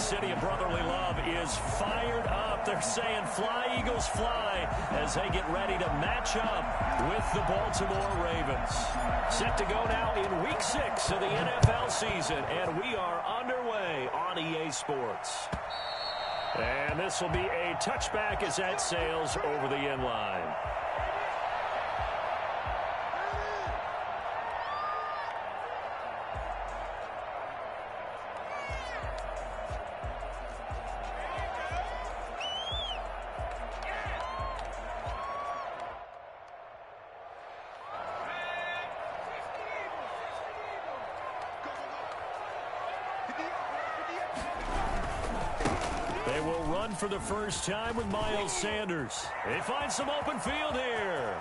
city of brotherly love is fired up. They're saying fly, Eagles, fly, as they get ready to match up with the Baltimore Ravens. Set to go now in Week 6 of the NFL season, and we are underway on EA Sports. And this will be a touchback as that sails over the end line. For the first time with Miles Sanders. They find some open field here.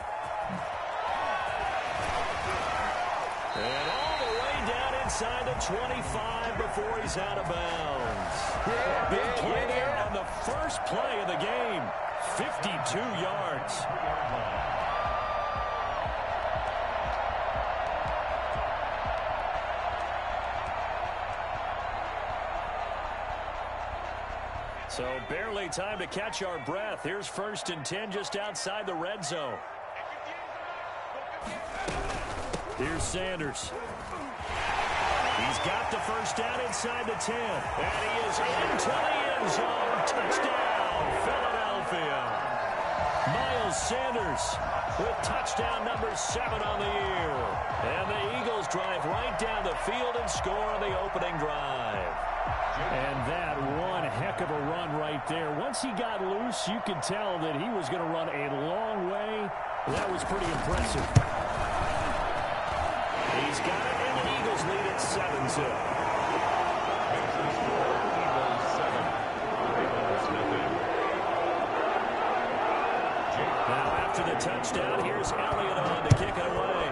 And all the way down inside the 25 before he's out of bounds. Big play there on the first play of the game. 52 yards. So barely time to catch our breath. Here's 1st and 10 just outside the red zone. Here's Sanders. He's got the first down inside the 10. And he is into the end zone. Touchdown, Philadelphia. Miles Sanders with touchdown number 7 on the year. And the Eagles drive right down the field and score on the opening drive. And that one heck of a run right there. Once he got loose, you could tell that he was going to run a long way. That was pretty impressive. He's got it, and the Eagles lead at 7-0. Now after the touchdown, here's Elliott on to kick it away.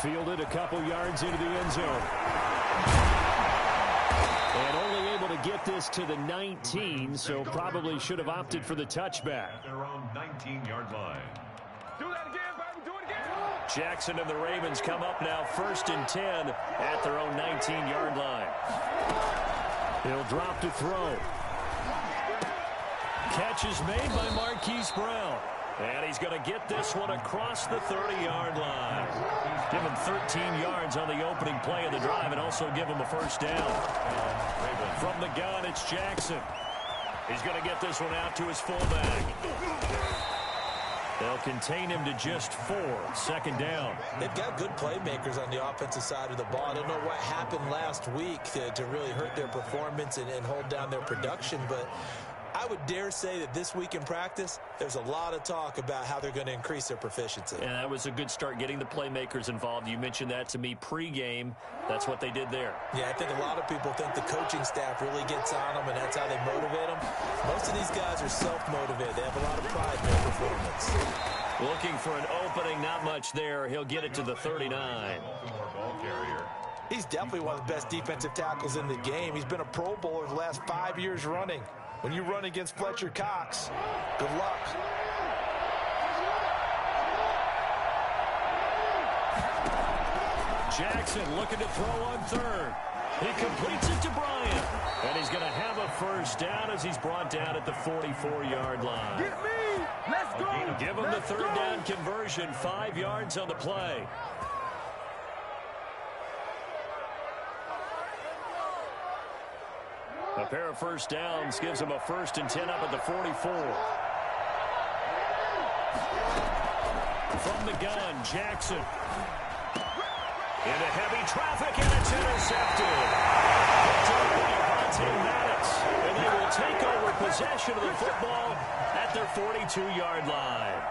Fielded a couple yards into the end zone. And only able to get this to the 19, so probably should have opted for the touchback. At their own 19-yard line. Do that again, baby. Do it again. Jackson and the Ravens come up now 1st and 10 at their own 19-yard line. He'll drop to throw. Catch is made by Marquise Brown. And he's going to get this one across the 30-yard line. Give him 13 yards on the opening play of the drive and also give him a first down. From the gun, it's Jackson. He's going to get this one out to his fullback. They'll contain him to just 4. 2nd down. They've got good playmakers on the offensive side of the ball. I don't know what happened last week to really hurt their performance and hold down their production, but I would dare say that this week in practice, there's a lot of talk about how they're going to increase their proficiency. And that was a good start, getting the playmakers involved. You mentioned that to me pregame. That's what they did there. Yeah, I think a lot of people think the coaching staff really gets on them, and that's how they motivate them. Most of these guys are self-motivated. They have a lot of pride in their performance. Looking for an opening, not much there. He'll get it to the 39. He's definitely one of the best defensive tackles in the game. He's been a Pro Bowler the last 5 years running. When you run against Fletcher Cox, good luck. Jackson looking to throw on 3rd. He completes it to Bryant. And he's going to have a first down as he's brought down at the 44-yard line. Get me! Let's go! Give him the 3rd down conversion. 5 yards on the play. A pair of first downs gives him a 1st and 10 up at the 44. From the gun, Jackson. Into heavy traffic, and it's intercepted. And they will take over possession of the football at their 42-yard line.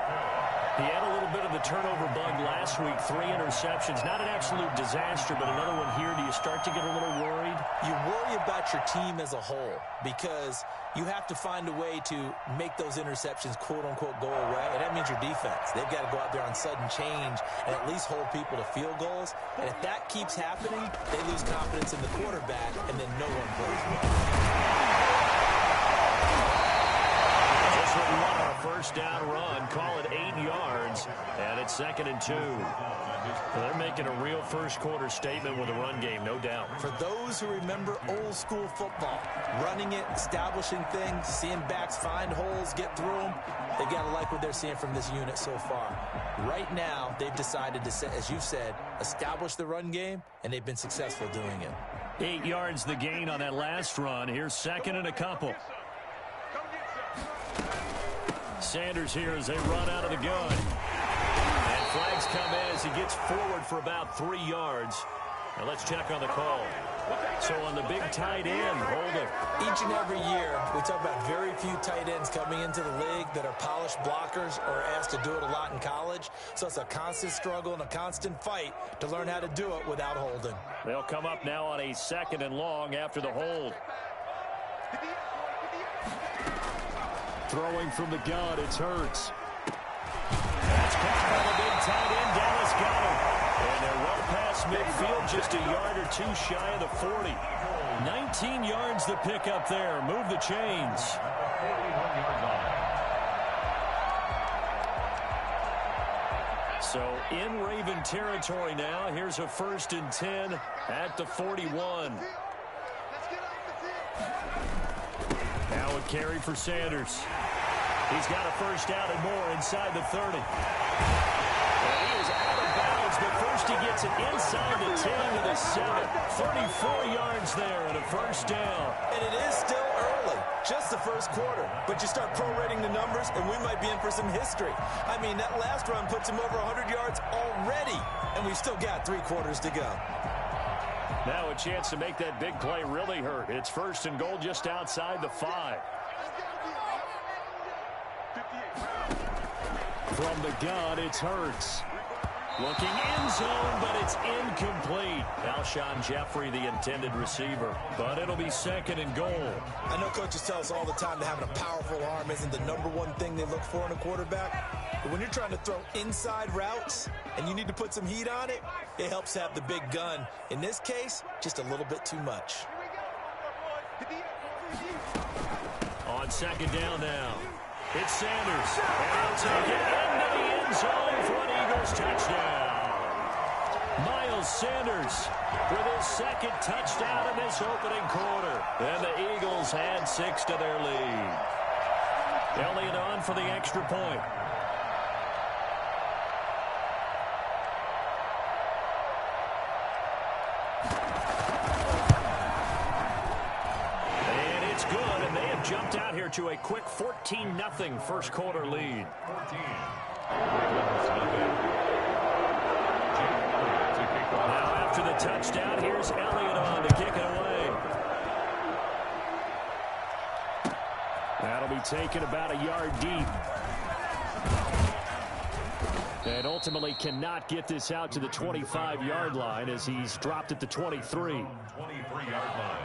He had a little bit of the turnover bug last week, 3 interceptions. Not an absolute disaster, but another one here. Do you start to get a little worried? You worry about your team as a whole because you have to find a way to make those interceptions, quote-unquote, go away, and that means your defense. They've got to go out there on sudden change and at least hold people to field goals. And if that keeps happening, they lose confidence in the quarterback, and then no one plays well. for 1 on a first down run. Call it 8 yards, and it's 2nd and 2. They're making a real first-quarter statement with a run game, no doubt. For those who remember old-school football, running it, establishing things, seeing backs find holes, get through them, they've got to like what they're seeing from this unit so far. Right now, they've decided to, as you said, establish the run game, and they've been successful doing it. 8 yards the gain on that last run. Here's 2nd and a couple. Sanders here as they run out of the gun. And flags come in as he gets forward for about 3 yards. Now let's check on the call. So on the big tight end, holding. Each and every year, we talk about very few tight ends coming into the league that are polished blockers or asked to do it a lot in college. So it's a constant struggle and a constant fight to learn how to do it without holding. They'll come up now on a 2nd and long after the hold. Throwing from the gun, it's Hurts. That's caught by the big tight end. Dallas got him. And they're well past midfield, just a yard or 2 shy of the 40. 19 yards the pick up there. Move the chains. So in Raven territory now. Here's a 1st and 10 at the 41. Now a carry for Sanders. He's got a first down and more inside the 30. And he is out of bounds, but first he gets it inside the 10 to the 7. 34 yards there and a first down. And it is still early, just the first quarter. But you start prorating the numbers, and we might be in for some history. I mean, that last run puts him over 100 yards already, and we've still got 3 quarters to go. Now a chance to make that big play really hurt. It's 1st and goal just outside the 5. From the gun, it's Hurts. Looking end zone, but it's incomplete. Alshon Jeffrey, the intended receiver. But it'll be 2nd and goal. I know coaches tell us all the time that having a powerful arm isn't the #1 thing they look for in a quarterback. But when you're trying to throw inside routes and you need to put some heat on it, it helps have the big gun. In this case, just a little bit too much. On 2nd down now. It's Sanders. And he'll take it into the end zone for an Eagles touchdown. Miles Sanders with his 2nd touchdown in this opening quarter. And the Eagles add 6 to their lead. Elliott on for the extra point. Jumped out here to a quick 14-0 first quarter lead. Now after the touchdown, here's Elliott on to kick it away. That'll be taken about a yard deep. And ultimately cannot get this out to the 25-yard line as he's dropped at the 23. 23-yard line.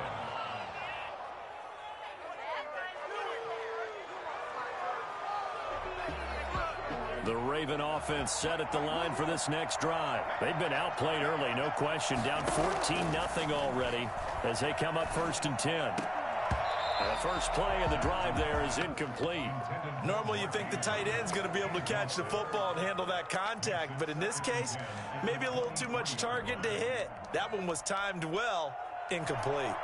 The Raven offense set at the line for this next drive. They've been outplayed early, no question. Down 14-0 already as they come up 1st and 10. And the first play of the drive there is incomplete. Normally you think the tight end's going to be able to catch the football and handle that contact. But in this case, maybe a little too much target to hit. That one was timed well. Incomplete.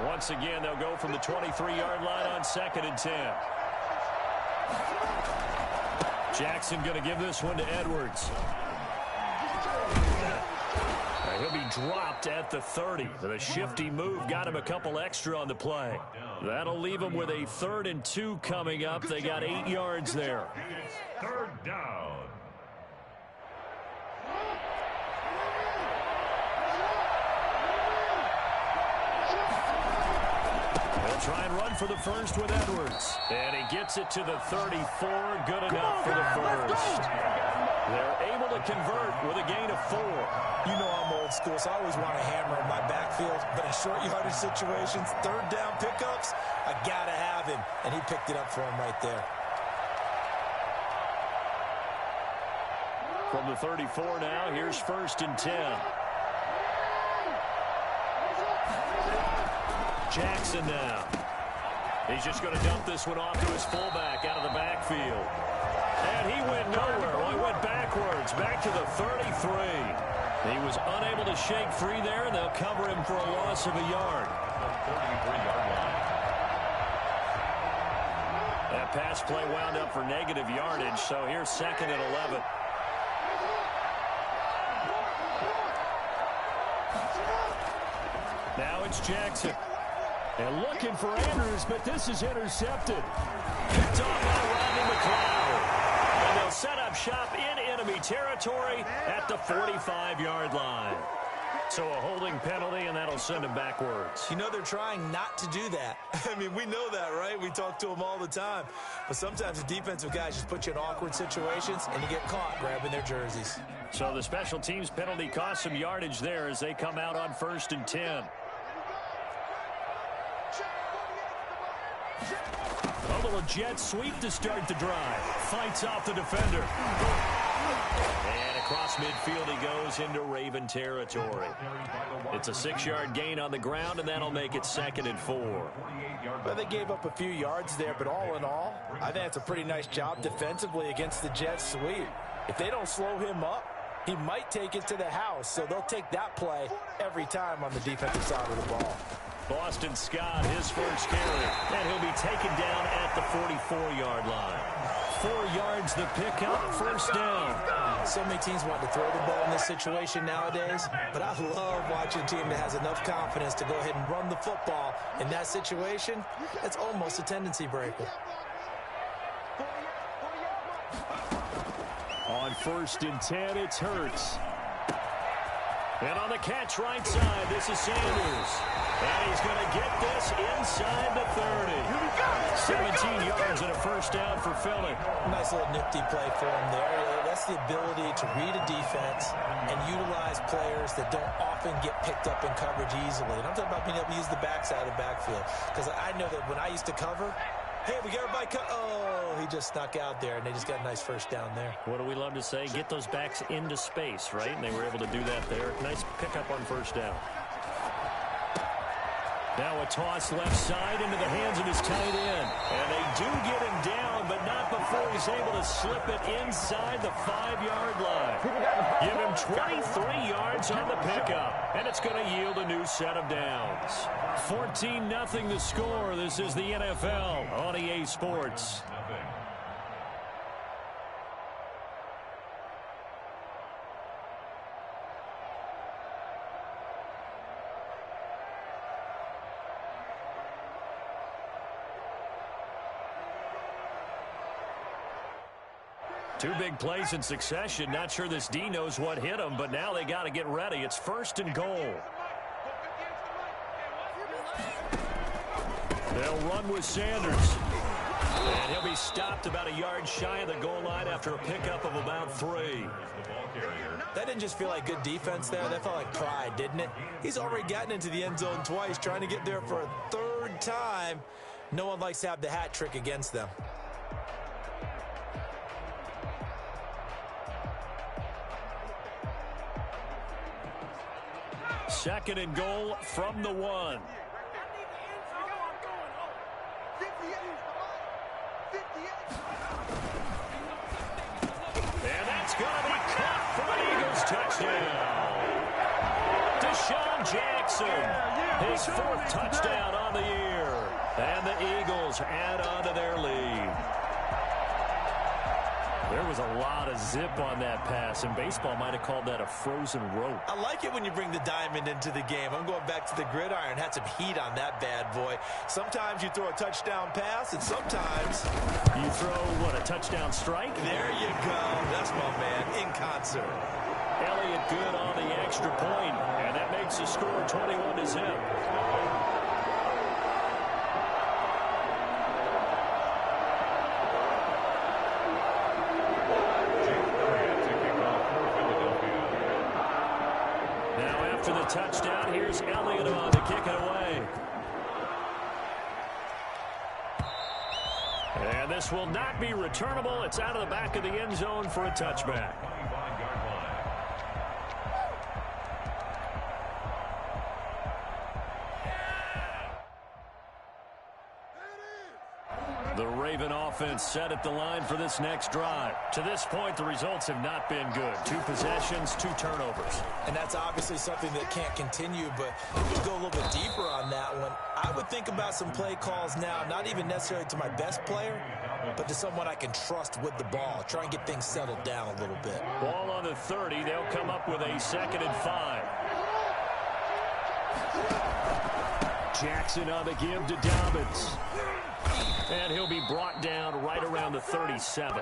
Once again, they'll go from the 23-yard line on 2nd and 10. Jackson going to give this one to Edwards. He'll be dropped at the 30. The shifty move got him a couple extra on the play. That'll leave him with a 3rd and 2 coming up. They got 8 yards there. 3rd down. Try and run for the first with Edwards. And he gets it to the 34. Good enough for the first. They're able to convert with a gain of 4. You know I'm old school, so I always want a hammer in my backfield. But in short yardage situations, 3rd down pickups, I got to have him. And he picked it up for him right there. From the 34 now, here's 1st and 10. Jackson now. He's just going to dump this one off to his fullback out of the backfield. And he went nowhere. Well, he went backwards, back to the 33. He was unable to shake free there, and they'll cover him for a loss of a yard. That pass play wound up for negative yardage, so here's 2nd and 11. Now it's Jackson. And looking for Andrews, but this is intercepted. Picked off by Rodney McLeod. And they'll set up shop in enemy territory at the 45-yard line. So a holding penalty, and that'll send him backwards. You know, they're trying not to do that. I mean, we know that, right? We talk to them all the time. But sometimes the defensive guys just put you in awkward situations, and you get caught grabbing their jerseys. So the special teams penalty costs some yardage there as they come out on 1st and 10. A little jet sweep to start the drive. Fights off the defender. And across midfield he goes into Raven territory. It's a 6-yard gain on the ground, and that'll make it 2nd and 4. Well, they gave up a few yards there, but all in all, I think it's a pretty nice job defensively against the jet sweep. If they don't slow him up, he might take it to the house, so they'll take that play every time on the defensive side of the ball. Boston Scott, his first carry, and he'll be taken down at the 44-yard line. 4 yards the pickup, 1st down. So many teams want to throw the ball in this situation nowadays, but I love watching a team that has enough confidence to go ahead and run the football. In that situation, it's almost a tendency breaker. On 1st and 10, it's Hurts. And on the catch right side, this is Sanders. And he's going to get this inside the 30. 17 yards and a 1st down for Philly. Nice little nifty play for him there. That's the ability to read a defense and utilize players that don't often get picked up in coverage easily. And I'm talking about being able to use the backside of the backfield. Because I know that when I used to cover, hey, we got everybody oh, he just snuck out there, and they just got a nice 1st down there. What do we love to say? Get those backs into space, right? And they were able to do that there. Nice pickup on 1st down. Now a toss left side into the hands of his tight end. And they do get him down, but not before he's able to slip it inside the 5-yard line. Give him 23 yards on the pickup, and it's going to yield a new set of downs. 14-0 the score. This is the NFL on EA Sports. Two big plays in succession. Not sure this D knows what hit him, but now they got to get ready. It's 1st and goal. They'll run with Sanders. And he'll be stopped about a yard shy of the goal line after a pickup of about 3. That didn't just feel like good defense there. That felt like pride, didn't it? He's already gotten into the end zone twice, trying to get there for a 3rd time. No one likes to have the hat trick against them. 2nd and goal from the 1. And that's going to be caught for an Eagles touchdown. Deshaun Jackson, his 4th touchdown on the year. And the Eagles add on to their lead. There was a lot of zip on that pass, and baseball might have called that a frozen rope. I like it when you bring the diamond into the game. I'm going back to the gridiron. Had some heat on that bad boy. Sometimes you throw a touchdown pass, and sometimes you throw, what, a touchdown strike? There you go. That's my man, in concert. Elliott good on the extra point, and that makes the score 21-0. Touchdown. Here's Elliott on to kick it away. And this will not be returnable. It's out of the back of the end zone for a touchback. offense set at the line for this next drive. To this point, the results have not been good. 2 possessions, 2 turnovers. And that's obviously something that can't continue, but to go a little bit deeper on that one, I would think about some play calls now, not even necessarily to my best player, but to someone I can trust with the ball. Try and get things settled down a little bit. Ball on the 30. They'll come up with a 2nd and 5. Jackson on the give to Dobbins. And he'll be brought down right around the 37.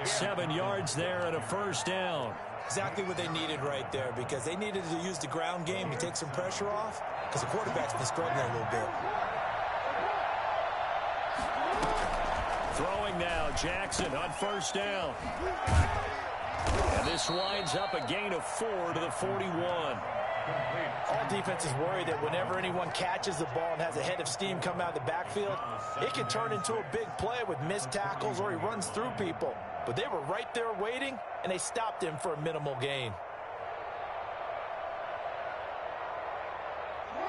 7 yards there and a first down. Exactly what they needed right there, because they needed to use the ground game to take some pressure off, because the quarterback's been struggling a little bit. Throwing now, Jackson on first down. And this winds up a gain of 4 to the 41. All defenses worry that whenever anyone catches the ball and has a head of steam come out of the backfield, it can turn into a big play with missed tackles or he runs through people. But they were right there waiting, and they stopped him for a minimal gain.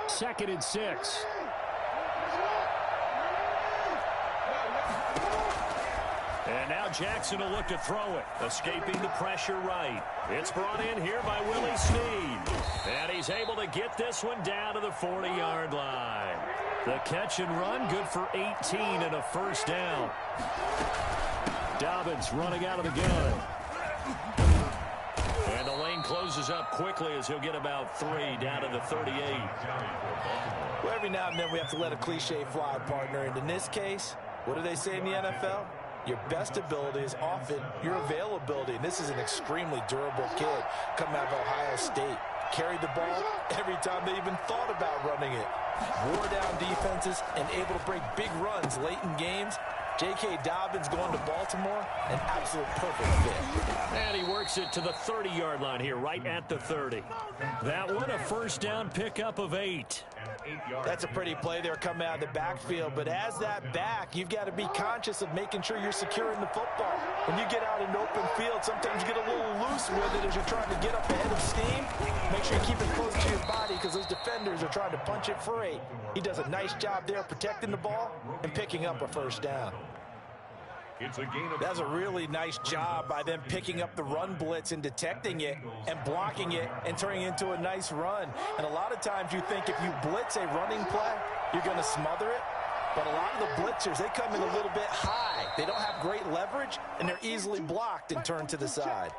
2nd and 6. And now Jackson will look to throw it. Escaping the pressure right. It's brought in here by Willie Snead. And he's able to get this one down to the 40-yard line. The catch and run, good for 18 and a first down. Dobbins running out of the gun. And the lane closes up quickly as he'll get about 3 down to the 38. Well, every now and then we have to let a cliche fly, partner. And in this case, what do they say in the NFL? Your best ability is often your availability. And this is an extremely durable kid coming out of Ohio State. Carried the ball every time they even thought about running it. Wore down defenses and able to break big runs late in games. J.K. Dobbins going to Baltimore, an absolute perfect fit. And he works it to the 30-yard line here, right at the 30. That one, a first down pickup of 8. That's a pretty play there coming out of the backfield, but as that back, you've got to be conscious of making sure you're securing the football. When you get out in open field, sometimes you get a little loose with it as you're trying to get up ahead of steam. Make sure you keep it close to your body because those defenders are trying to punch it free. He does a nice job there protecting the ball and picking up a first down. That's a really nice job by them picking up the run blitz and detecting it and blocking it and turning it into a nice run. And a lot of times you think if you blitz a running play, you're going to smother it. But a lot of the blitzers, they come in a little bit high. They don't have great leverage, and they're easily blocked and turned to the side.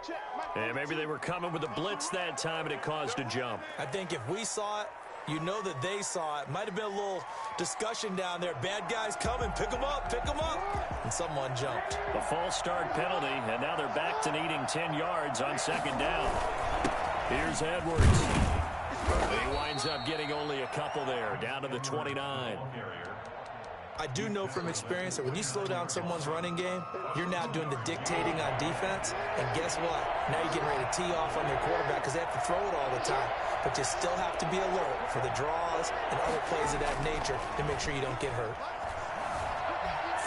And maybe they were coming with a blitz that time, and it caused a jump. I think if we saw it, you know that they saw it. Might have been a little discussion down there. Bad guys coming. Pick them up. Pick them up. And someone jumped. A false start penalty, and now they're back to needing 10 yards on second down. Here's Edwards. He winds up getting only a couple there, down to the 29. I do know from experience that when you slow down someone's running game, you're now doing the dictating on defense. And guess what? Now you're getting ready to tee off on their quarterback because they have to throw it all the time. But you still have to be alert for the draws and other plays of that nature to make sure you don't get hurt.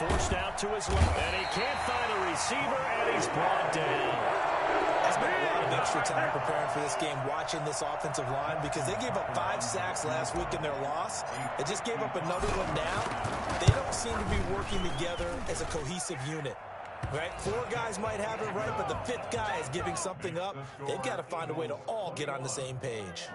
Forced out to his left, and he can't find a receiver, and he's brought down. I spent a lot of extra time preparing for this game watching this offensive line because they gave up 5 sacks last week in their loss. They just gave up another one now. They don't seem to be working together as a cohesive unit. Right? 4 guys might have it right, but the 5th guy is giving something up. They've got to find a way to all get on the same page.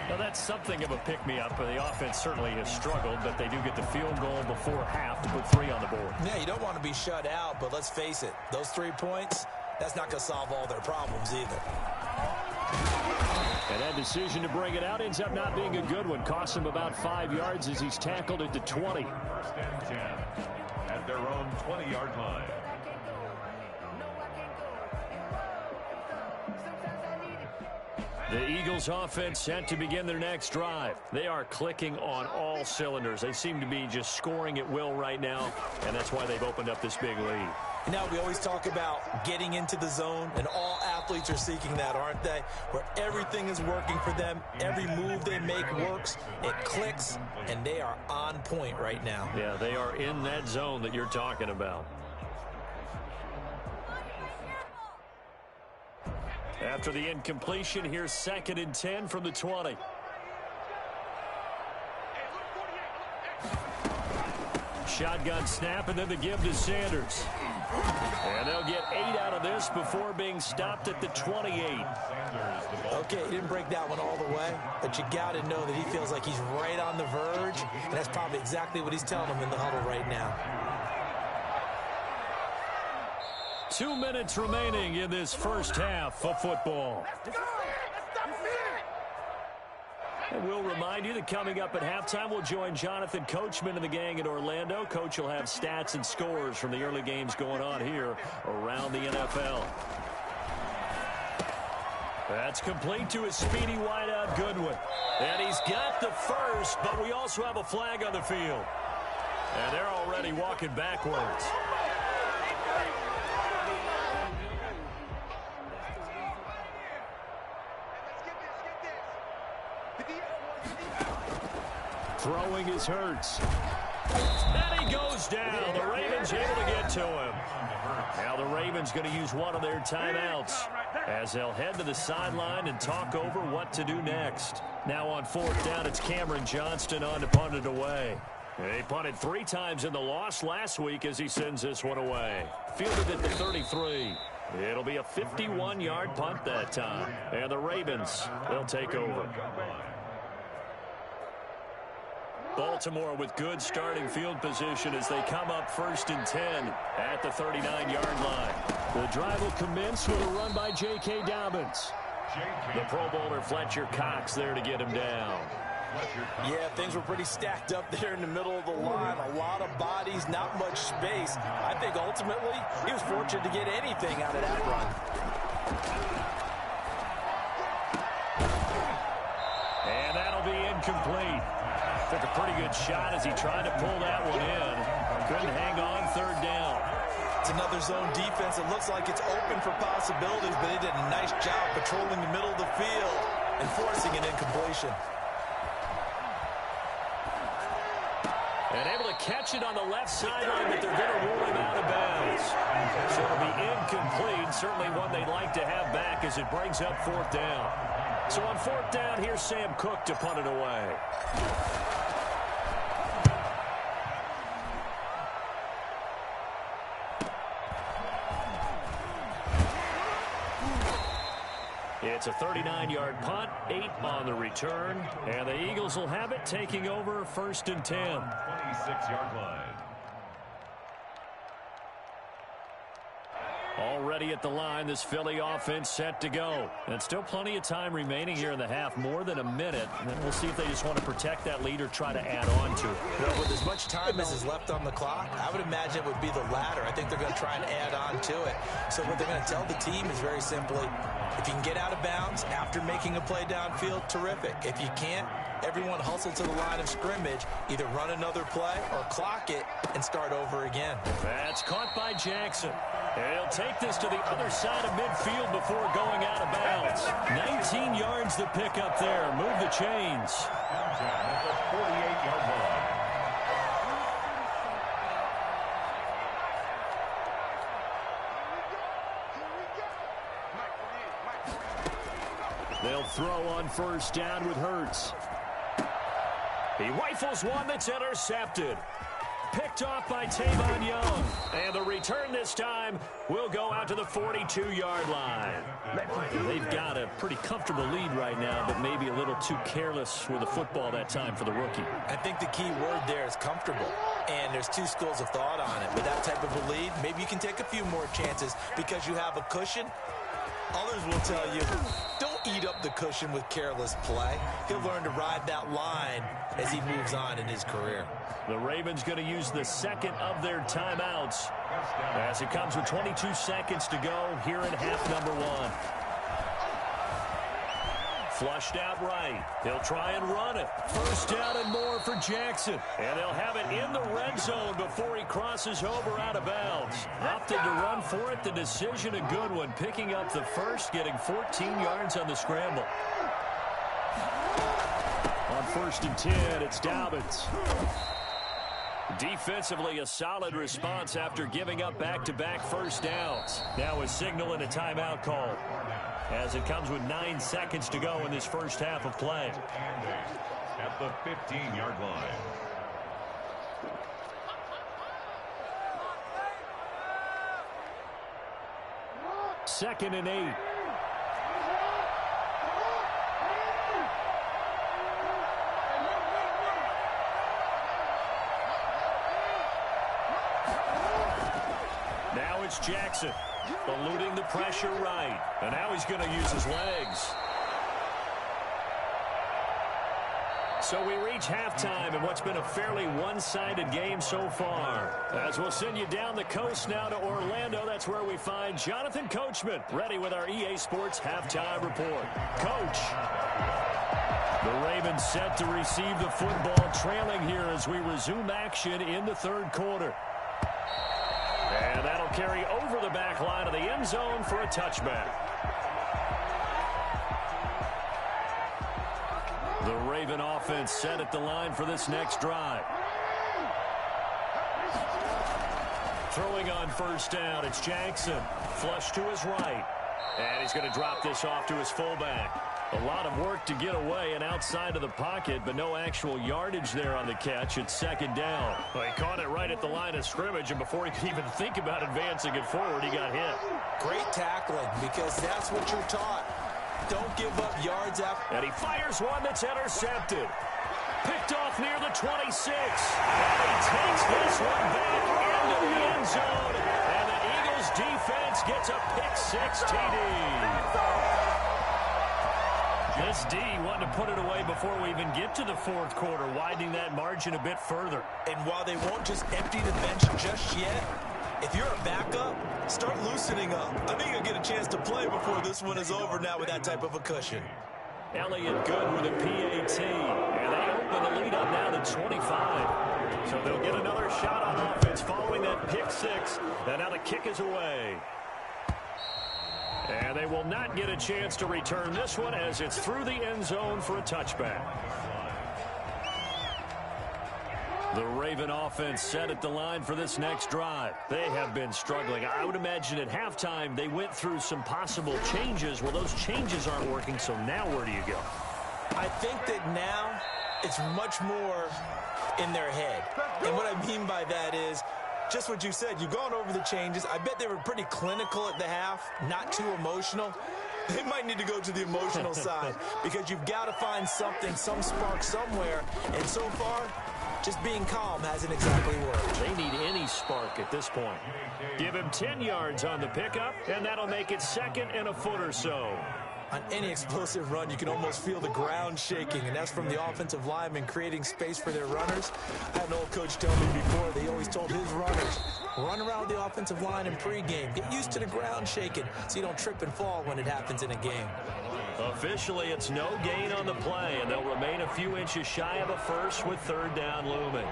Well, that's something of a pick-me-up. The offense certainly has struggled, but they do get the field goal before half to put 3 on the board. Yeah, you don't want to be shut out, but let's face it, those 3 points, that's not going to solve all their problems either. And that decision to bring it out ends up not being a good one. Costs him about 5 yards as he's tackled at the 20. First and 10 at their own 20-yard line. The Eagles offense set to begin their next drive. They are clicking on all cylinders. They seem to be just scoring at will right now, and that's why they've opened up this big lead. You know, we always talk about getting into the zone, and all athletes are seeking that, aren't they? Where everything is working for them, every move they make works, it clicks, and they are on point right now. Yeah, they are in that zone that you're talking about. After the incompletion, here's 2nd and 10 from the 20. shotgun snap, and then the give to Sanders. And they'll get 8 out of this before being stopped at the 28. Okay, he didn't break that one all the way, but you got to know that he feels like he's right on the verge, and that's probably exactly what he's telling them in the huddle right now. 2 minutes remaining in this first half of football. And we'll remind you that coming up at halftime, we'll join Jonathan Coachman and the gang in Orlando. Coach will have stats and scores from the early games going on here around the NFL. That's complete to a speedy wideout Goodwin. And he's got the first, but we also have a flag on the field. And they're already walking backwards. Throwing is Hurts. And he goes down. The Ravens able to get to him. Now the Ravens going to use one of their timeouts as they'll head to the sideline and talk over what to do next. Now on 4th down, it's Cameron Johnston on to punt it away. They punted 3 times in the loss last week as he sends this one away. Fielded at the 33. It'll be a 51-yard punt that time. And the Ravens, they'll take over. Baltimore with good starting field position as they come up 1st and 10 at the 39-yard line. The drive will commence with a run by J.K. Dobbins. The Pro Bowler Fletcher Cox there to get him down. Yeah, things were pretty stacked up there in the middle of the line. A lot of bodies, not much space. I think ultimately he was fortunate to get anything out of that run. And that'll be incomplete. Took a pretty good shot as he tried to pull that one in. Couldn't hang on 3rd down. It's another zone defense. It looks like it's open for possibilities, but they did a nice job patrolling the middle of the field and forcing an incompletion. And able to catch it on the left sideline, but they're going to rule him out of bounds. So it'll be incomplete. Certainly one they'd like to have back as it brings up 4th down. So on 4th down, here's Sam Cook to punt it away. It's a 39-yard punt, 8 on the return, and the Eagles will have it taking over 1st and 10. 26-yard line. Already at the line, this Philly offense set to go. And still plenty of time remaining here in the half, more than a minute. And then we'll see if they just want to protect that lead or try to add on to it. Well, with as much time as is left on the clock, I would imagine it would be the latter. I think they're going to try and add on to it. So what they're going to tell the team is very simply, if you can get out of bounds after making a play downfield, terrific. If you can't, everyone hustle to the line of scrimmage, either run another play or clock it and start over again. That's caught by Jackson. And he'll take this to the other side of midfield before going out of bounds. 19 yards to pick up there. Move the chains. At the 48-yard line. They'll throw on 1st down with Hurts. He rifles one that's intercepted. Picked off by Tavon Young. And the return this time will go out to the 42-yard line. They've got a pretty comfortable lead right now, but maybe a little too careless with the football that time for the rookie. I think the key word there is comfortable. And there's 2 schools of thought on it. With that type of a lead, maybe you can take a few more chances because you have a cushion. Others will tell you, don't eat up the cushion with careless play. He'll learn to ride that line as he moves on in his career. The Ravens going to use the 2nd of their timeouts as it comes with 22 seconds to go here in half number 1. Flushed out right. He'll try and run it. 1st down and more for Jackson. And they'll have it in the red zone before he crosses over out of bounds. Opted to run for it. The decision a good one. Picking up the 1st, getting 14 yards on the scramble. On 1st and 10, it's Dobbins. Defensively, a solid response after giving up back-to-back 1st downs. Now a signal and a timeout call as it comes with 9 seconds to go in this first half of play. At the 15-yard line. 2nd and 8. Now it's Jackson, eluding the pressure right. And now he's going to use his legs. So we reach halftime in what's been a fairly one-sided game so far. As we'll send you down the coast now to Orlando, that's where we find Jonathan Coachman, ready with our EA Sports halftime report. Coach. The Ravens set to receive the football, trailing here as we resume action in the third quarter. And that'll carry over the back line of the end zone for a touchback. The Raven offense set at the line for this next drive. Throwing on first down, it's Jackson. Flush to his right. And he's going to drop this off to his fullback. A lot of work to get away and outside of the pocket, but no actual yardage there on the catch. It's 2nd down. Well, he caught it right at the line of scrimmage, and before he could even think about advancing it forward, he got hit. Great tackling, because that's what you're taught. Don't give up yards after. And he fires one that's intercepted. Picked off near the 26. And he takes this one back into the end zone. And the Eagles defense gets a pick-6 TD. This D wanting to put it away before we even get to the fourth quarter, widening that margin a bit further. And while they won't just empty the bench just yet, if you're a backup, start loosening up. I think you'll get a chance to play before this one is over now with that type of a cushion. Elliott good with a PAT. And they open the lead up now to 25. So they'll get another shot on offense following that pick-6. And now the kick is away. And they will not get a chance to return this one as it's through the end zone for a touchback. The Raven offense set at the line for this next drive. They have been struggling. I would imagine at halftime they went through some possible changes. Well, those changes aren't working, so now where do you go? I think that now it's much more in their head. And what I mean by that is just what you said. You've gone over the changes. I bet they were pretty clinical at the half, not too emotional. They might need to go to the emotional side because you've got to find something, some spark somewhere. And so far, just being calm hasn't exactly worked. They need any spark at this point. Give him 10 yards on the pickup, and that'll make it 2nd and a foot or so. On any explosive run, you can almost feel the ground shaking, and that's from the offensive linemen creating space for their runners. I had an old coach tell me before, they always told his runners, run around the offensive line in pregame. Get used to the ground shaking so you don't trip and fall when it happens in a game. Officially, it's no gain on the play, and they'll remain a few inches shy of a first with 3rd down looming.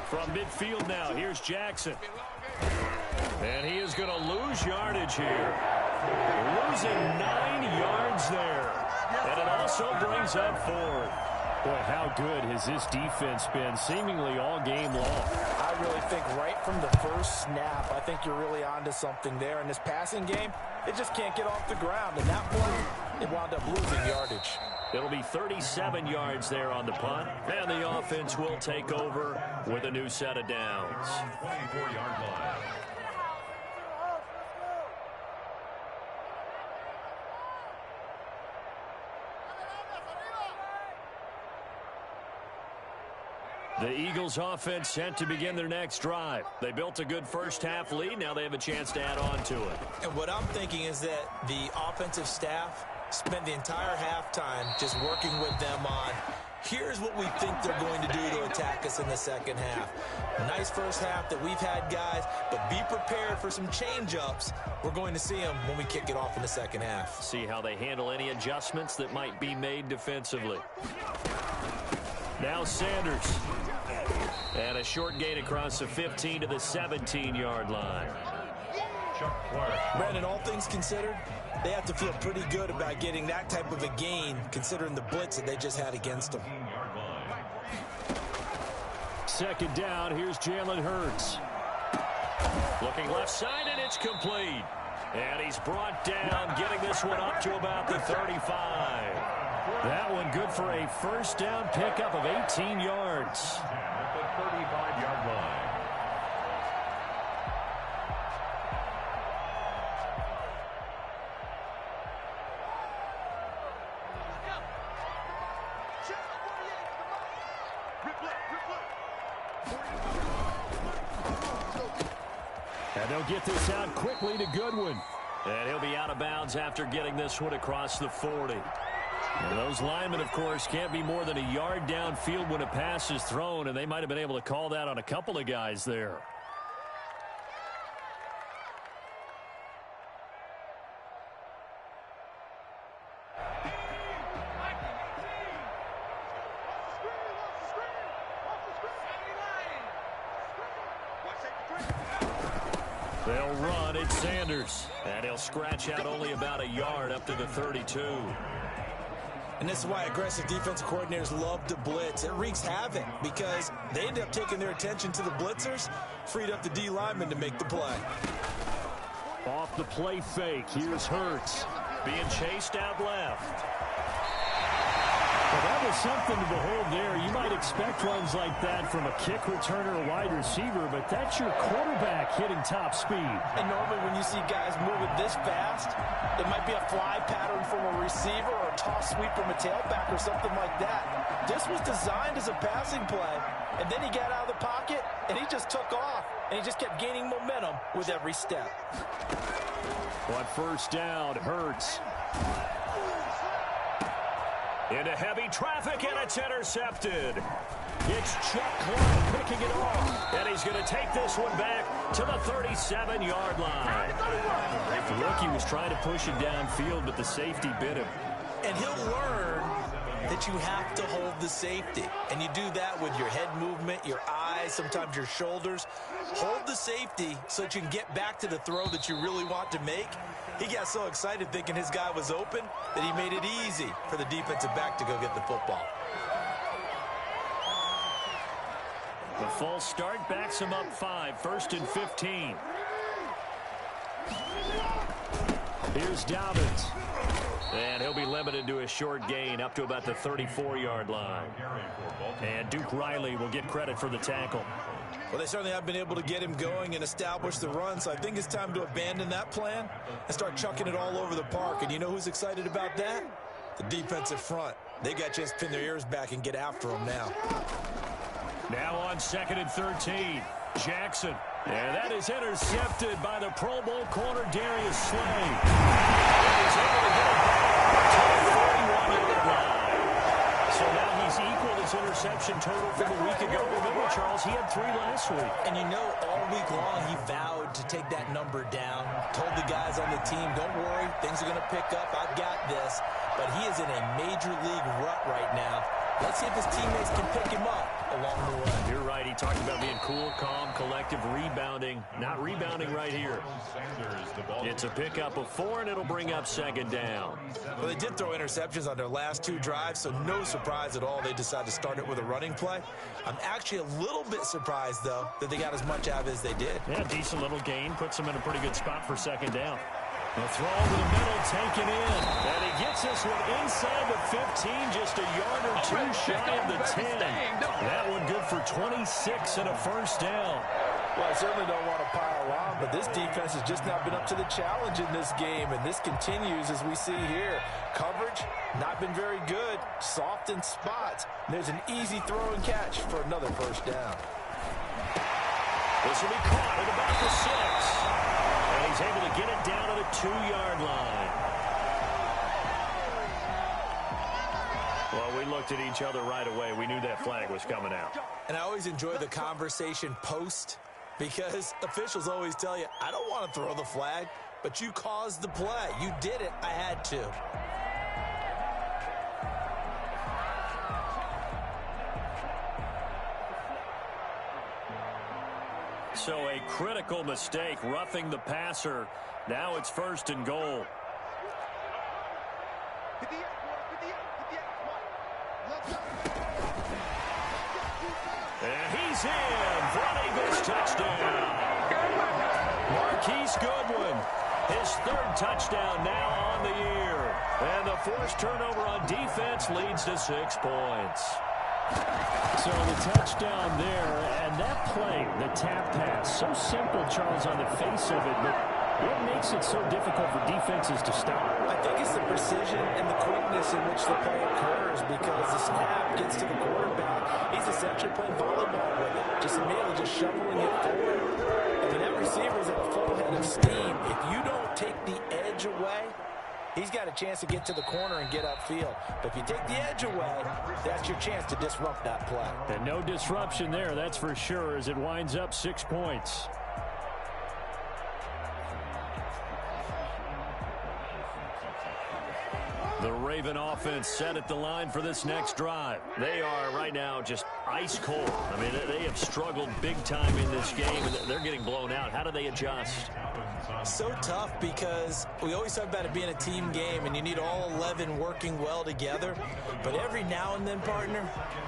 From midfield now, here's Jackson. And he is going to lose yardage here. Losing 9 yards there. And it also brings up 4th. Boy, how good has this defense been seemingly all game long? I really think right from the first snap, I think you're really onto something there. In this passing game, it just can't get off the ground. And that point, it wound up losing yardage. It'll be 37 yards there on the punt. And the offense will take over with a new set of downs. 24-yard line. The Eagles offense set to begin their next drive. They built a good first half lead. Now they have a chance to add on to it. And what I'm thinking is that the offensive staff spent the entire halftime just working with them on, here's what we think they're going to do to attack us in the second half. Nice first half that we've had, guys, but be prepared for some change-ups. We're going to see them when we kick it off in the second half. See how they handle any adjustments that might be made defensively. Now Sanders. And a short gain across the 15 to the 17-yard line. Brandon, all things considered, they have to feel pretty good about getting that type of a gain considering the blitz that they just had against them. 2nd down, here's Jalen Hurts. Looking left side, and it's complete. And he's brought down, getting this one up to about the 35. That one good for a first down pickup of 18 yards. At the 35-yard line. And they'll get this out quickly to Goodwin. And he'll be out of bounds after getting this one across the 40. And those linemen, of course, can't be more than a yard downfield when a pass is thrown, and they might have been able to call that on a couple of guys there. They'll run at Sanders, and he'll scratch out only about a yard up to the 32. And this is why aggressive defensive coordinators love to blitz. It wreaks havoc because they end up taking their attention to the blitzers, freed up the D lineman to make the play. Off the play fake, here's Hurts, being chased out left. Well, that was something to behold there. You might expect runs like that from a kick returner or wide receiver, but that's your quarterback hitting top speed. And normally when you see guys moving this fast, it might be a fly pattern from a receiver or a toss sweep from a tailback or something like that. This was designed as a passing play, and then he got out of the pocket, and he just took off, and he just kept gaining momentum with every step. On first down, Hurts. Into heavy traffic, and it's intercepted. It's Chuck Clark picking it off, and he's going to take this one back to the 37-yard line. The rookie was trying to push it downfield, but the safety bit him. And he'll learn that you have to hold the safety. And you do that with your head movement, your eyes, sometimes your shoulders. Hold the safety so that you can get back to the throw that you really want to make. He got so excited thinking his guy was open that he made it easy for the defensive back to go get the football. The false start backs him up 5, 1st and 15. Here's Dobbins. And he'll be limited to a short gain up to about the 34-yard line. And Duke Riley will get credit for the tackle. Well, they certainly have been able to get him going and establish the run, so I think it's time to abandon that plan and start chucking it all over the park. And you know who's excited about that? The defensive front. They got a chance to pin their ears back and get after him now. Now on 2nd and 13, Jackson. And that is intercepted by the Pro Bowl corner, Darius Slay. He's able to get it back to the 41-yard line. So now he's equaled his interception total from a week ago. Remember, Charles, he had 3 last week. And you know, all week long he vowed to take that number down. Told the guys on the team, don't worry, things are going to pick up. I've got this. But he is in a major league rut right now. Let's see if his teammates can pick him up along the way. You're right. He talked about being cool, calm, collective, rebounding. Not rebounding right here. It's a pickup of 4, and it'll bring up 2nd down. Well, they did throw interceptions on their last 2 drives, so no surprise at all they decided to start it with a running play. I'm actually a little bit surprised, though, that they got as much out of it as they did. Yeah, decent little gain. Puts them in a pretty good spot for 2nd down. The throw over the middle, taken in. And he gets this one inside the 15, just a yard or 2 shy of the 10. That one good for 26 and a 1st down. Well, I certainly don't want to pile on, but this defense has just not been up to the challenge in this game, and this continues as we see here. Coverage, not been very good, soft in spots. There's an easy throw and catch for another 1st down. This will be caught at about the 6. And he's able to get it down to the 2-yard line. Well, we looked at each other right away. We knew that flag was coming out. And I always enjoy the conversation post because officials always tell you, I don't want to throw the flag, but you caused the play. You did it. I had to. So a critical mistake, roughing the passer. Now it's 1st and goal. And he's in for an Eagles touchdown. Marquise Goodwin, his 3rd touchdown now on the year. And the forced turnover on defense leads to 6 points. So the touchdown there, and that play, the tap pass, so simple, Charles, on the face of it, but what makes it so difficult for defenses to stop? I think it's the precision and the quickness in which the play occurs because the snap gets to the quarterback. He's essentially playing volleyball with it. just immediately just shoveling it forward. I mean, that receiver's at a full head of steam. If you don't take the edge away, he's got a chance to get to the corner and get upfield. But if you take the edge away, that's your chance to disrupt that play. And no disruption there, that's for sure, as it winds up 6 points. The Raven offense set at the line for this next drive. They are right now just ice cold. I mean, they have struggled big time in this game, and they're getting blown out. How do they adjust? So tough because we always talk about it being a team game, and you need all 11 working well together. But every now and then, partner,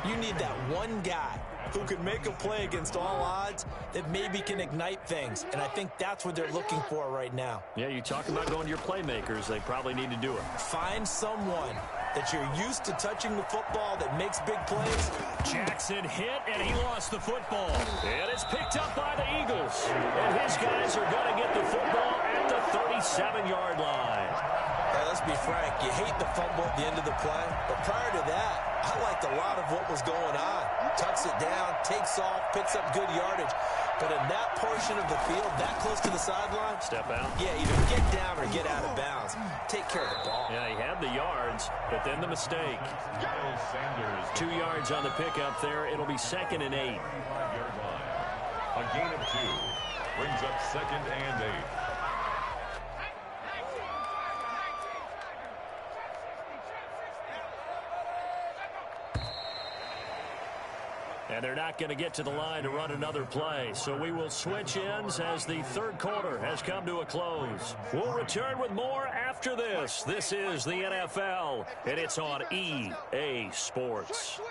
you need that one guy who can make a play against all odds that maybe can ignite things. And I think that's what they're looking for right now. Yeah, you talk about going to your playmakers. They probably need to do it. Find someone that you're used to touching the football that makes big plays. Jackson hit, and he lost the football. And it's picked up by the Eagles. And his guys are going to get the football at the 37-yard line. Hey, let's be frank. You hate the fumble at the end of the play. But prior to that, I liked a lot of what was going on. Tucks it down, takes off, picks up good yardage. But in that portion of the field, that close to the sideline, step out. Yeah, either get down or get out of bounds. Take care of the ball. Yeah, he had the yards, but then the mistake. 2 yards on the pickup there. It'll be 2nd and 8. A gain of 2 brings up 2nd and 8. And they're not going to get to the line to run another play. So we will switch ends as the third quarter has come to a close. We'll return with more after this. This is the NFL, and it's on EA Sports.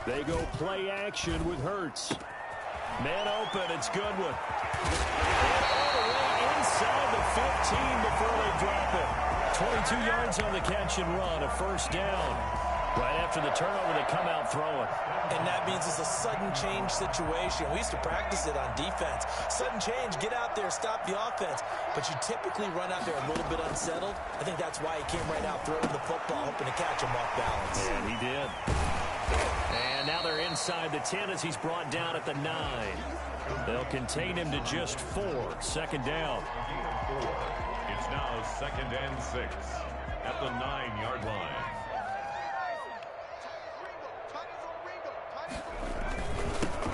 They go play action with Hurts. Man open, it's Goodwin. And all the way inside the 15 before they drop it. 22 yards on the catch and run, a first down. Right after the turnover, they come out throwing. And that means it's a sudden change situation. We used to practice it on defense. Sudden change, get out there, stop the offense. But you typically run out there a little bit unsettled. I think that's why he came right out throwing the football, hoping to catch him off balance. And he did. And now they're inside the 10 as he's brought down at the 9. They'll contain him to just 4. Second down. It's now 2nd and 6 at the 9-yard line.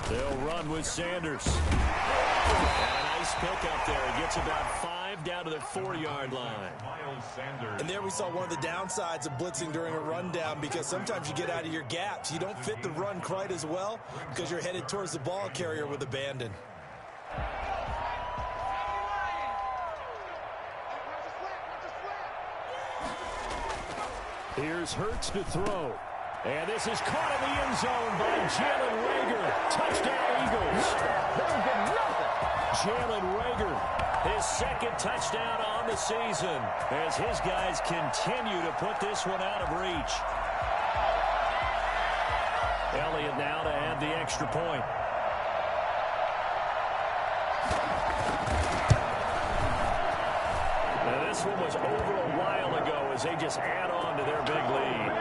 They'll run with Sanders. And a nice pick up there. He gets about 5 down to the 4-yard line. And there we saw one of the downsides of blitzing during a rundown, because sometimes you get out of your gaps. You don't fit the run quite as well because you're headed towards the ball carrier with abandon. Here's Hurts to throw. And this is caught in the end zone by Jalen Reagor. Touchdown, Eagles. Jalen Reagor, his 2nd touchdown on the season, as his guys continue to put this one out of reach. Elliott now to add the extra point. Now this one was over a while ago as they just add on to their big lead.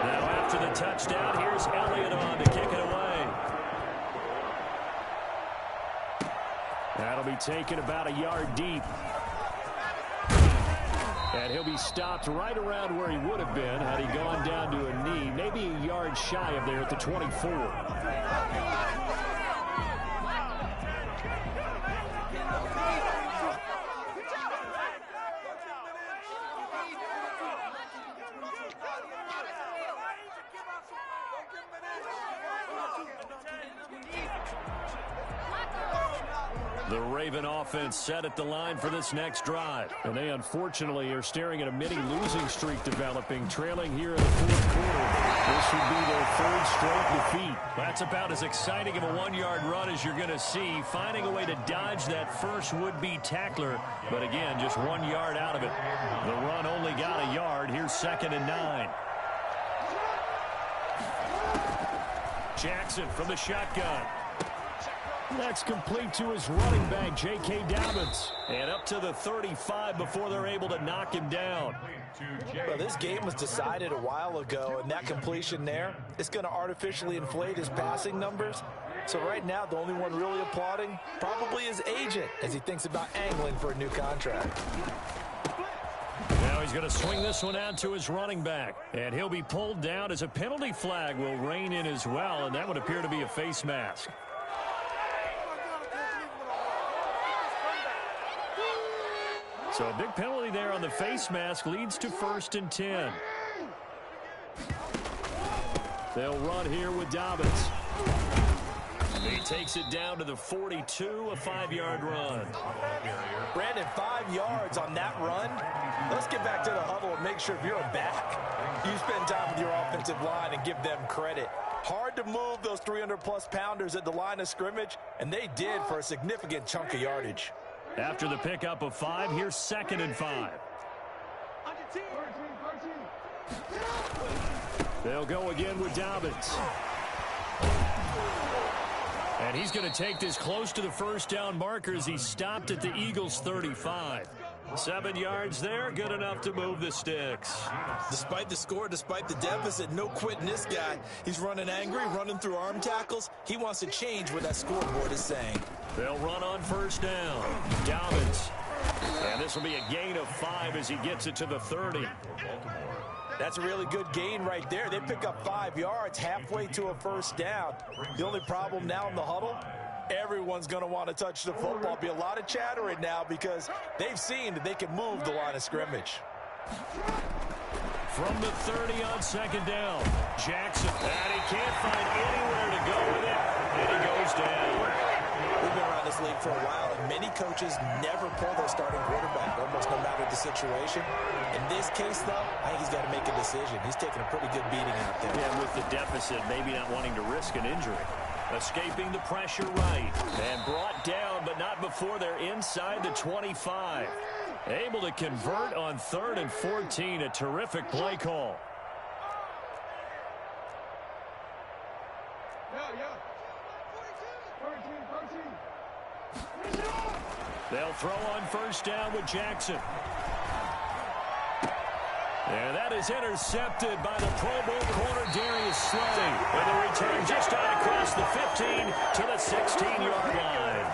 Now after the touchdown, here's Elliott on to kick it away. That'll be taken about a yard deep. And he'll be stopped right around where he would have been had he gone down to a knee, maybe a yard shy of there at the 24. The Raven offense set at the line for this next drive. And they unfortunately are staring at a mini losing streak developing, trailing here in the 4th quarter. This would be their 3rd straight defeat. That's about as exciting of a 1-yard run as you're going to see, finding a way to dodge that first would-be tackler. But again, just 1 yard out of it. The run only got a yard. Here's 2nd and 9. Jackson from the shotgun. That's complete to his running back, J.K. Dobbins. And up to the 35 before they're able to knock him down. Well, this game was decided a while ago, and that completion there is going to artificially inflate his passing numbers. So right now, the only one really applauding probably his agent as he thinks about angling for a new contract. Now he's going to swing this one out to his running back. And he'll be pulled down as a penalty flag will rein in as well, and that would appear to be a face mask. So a big penalty there on the face mask leads to 1st and 10. They'll run here with Dobbins. He takes it down to the 42, a 5-yard run. Brandon, 5 yards on that run. Let's get back to the huddle and make sure if you're a back, you spend time with your offensive line and give them credit. Hard to move those 300-plus pounders at the line of scrimmage, and they did for a significant chunk of yardage. After the pickup of 5, here's 2nd and 5. They'll go again with Dobbins. And he's going to take this close to the first down marker as he stopped at the Eagles' 35. 7 yards there, good enough to move the sticks. Despite the score, despite the deficit, no quitting this guy. He's running angry, running through arm tackles. He wants to change what that scoreboard is saying. They'll run on 1st down. Dobbins. And this will be a gain of 5 as he gets it to the 30. That's a really good gain right there. They pick up 5 yards halfway to a 1st down. The only problem now in the huddle, everyone's going to want to touch the football. Be a lot of chattering now because they've seen that they can move the line of scrimmage. From the 30 on 2nd down, Jackson. And he can't find anywhere to go with it. And he goes down. We've been around this league for a while, and many coaches never pull their starting quarterback, almost no matter the situation. In this case, though, I think he's got to make a decision. He's taking a pretty good beating out there. Yeah, with the deficit, maybe not wanting to risk an injury. Escaping the pressure right. And brought down, but not before they're inside the 25. Able to convert on 3rd and 14. A terrific play call. They'll throw on 1st down with Jackson. And that is intercepted by the Pro Bowl corner, Darius Slay. And the return just out across the 15 to the 16-yard line.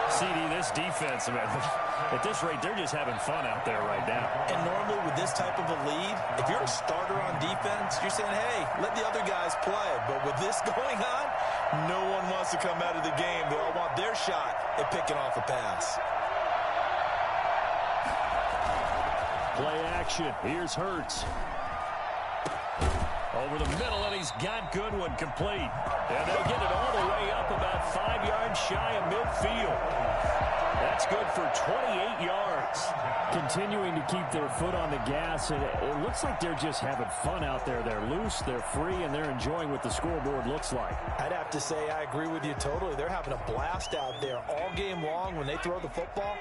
CD, this defense, man, at this rate, they're just having fun out there right now. And normally with this type of a lead, if you're a starter on defense, you're saying, hey, let the other guys play. But with this going on, no one wants to come out of the game. They all want their shot at picking off a pass. Play action. Here's Hurts. Over the middle, and he's got Goodwin complete. And they'll get it all the way up about 5 yards shy of midfield. That's good for 28 yards. Continuing to keep their foot on the gas, and it looks like they're just having fun out there. They're loose, they're free, and they're enjoying what the scoreboard looks like. I'd have to say I agree with you totally. They're having a blast out there all game long when they throw the football.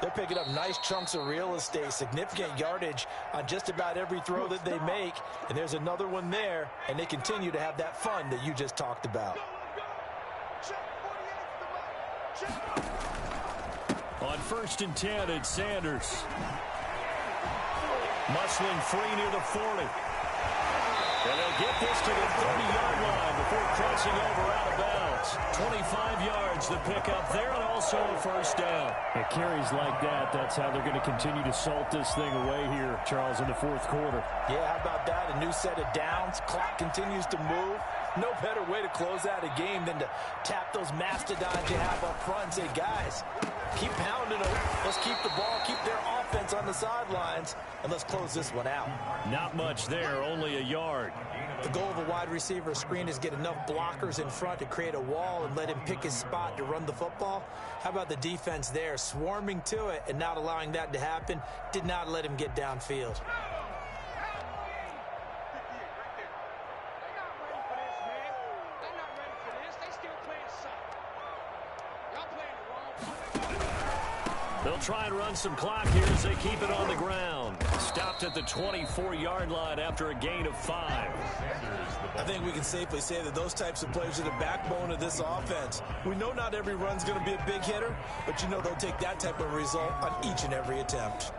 They're picking up nice chunks of real estate, significant yardage on just about every throw that they make. And there's another one there, and they continue to have that fun that you just talked about. On 1st and 10, it's Sanders. Muscling free near the 40. And they'll get this to the 30-yard line before crossing over out of bounds. 25 yards the pickup there, and also a 1st down. It carries like that. That's how they're going to continue to salt this thing away here, Charles, in the 4th quarter. Yeah, how about that? A new set of downs. Clock continues to move. No better way to close out a game than to tap those mastodons you have up front and say, guys, keep pounding them. Let's keep the ball, keep their offense on the sidelines, and let's close this one out. Not much there, only a yard. The goal of a wide receiver screen is get enough blockers in front to create a wall and let him pick his spot to run the football. How about the defense there, swarming to it and not allowing that to happen? Did not let him get downfield. They'll try and run some clock here as they keep it on the ground. Stopped at the 24-yard line after a gain of 5. I think we can safely say that those types of players are the backbone of this offense. We know not every run's going to be a big hitter, but you know they'll take that type of result on each and every attempt.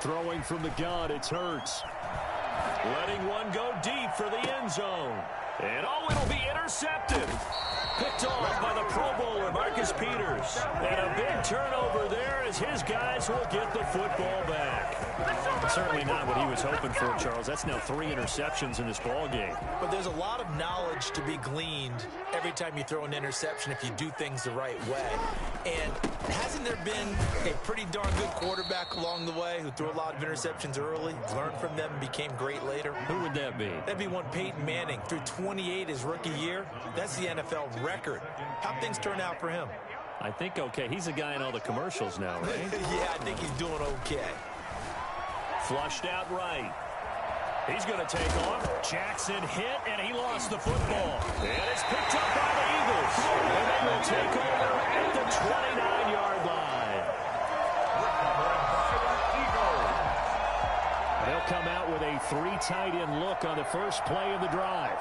Throwing from the gun, it's Hurts. Letting one go deep for the end zone. And it'll be intercepted. Picked off by the Pro Bowler, Marcus Peters. And a big turnover there as his guys will get the football back. Certainly not what he was hoping for, Charles. That's now 3 interceptions in this ball game. But there's a lot of knowledge to be gleaned every time you throw an interception if you do things the right way. And hasn't there been a pretty darn good quarterback along the way who threw a lot of interceptions early, learned from them, and became great later? Who would that be? That'd be one Peyton Manning. Threw 28 his rookie year. That's the NFL record. How'd things turn out for him? I think okay. He's a guy in all the commercials now, right? Yeah, I think he's doing okay. Flushed out right. He's going to take off. Jackson hit, and he lost the football. And it's picked up by the Eagles. And they will take over at the 29-yard line. They'll come out with a 3 tight end look on the first play of the drive.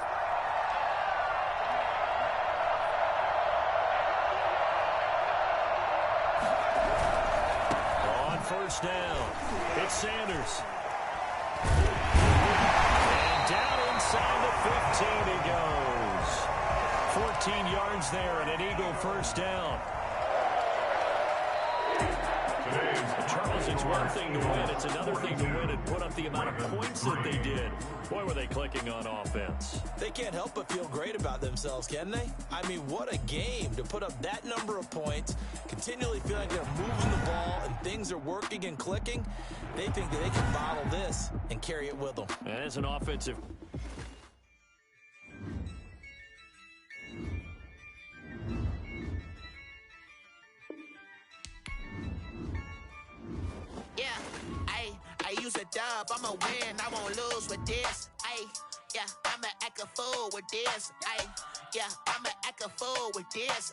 On first down, it's Sanders. Down inside the 15 he goes. 14 yards there and an Eagle first down. Charles, it's one thing to win. It's another thing to win and put up the amount of points that they did. Boy, were they clicking on offense. They can't help but feel great about themselves, can they? I mean, what a game to put up that number of points, continually feel like they're moving the ball and things are working and clicking. They think that they can bottle this and carry it with them. And as an offensive... I use a dub, I'ma win, I won't lose with this. I'ma act a fool with this. I'ma act a fool with this.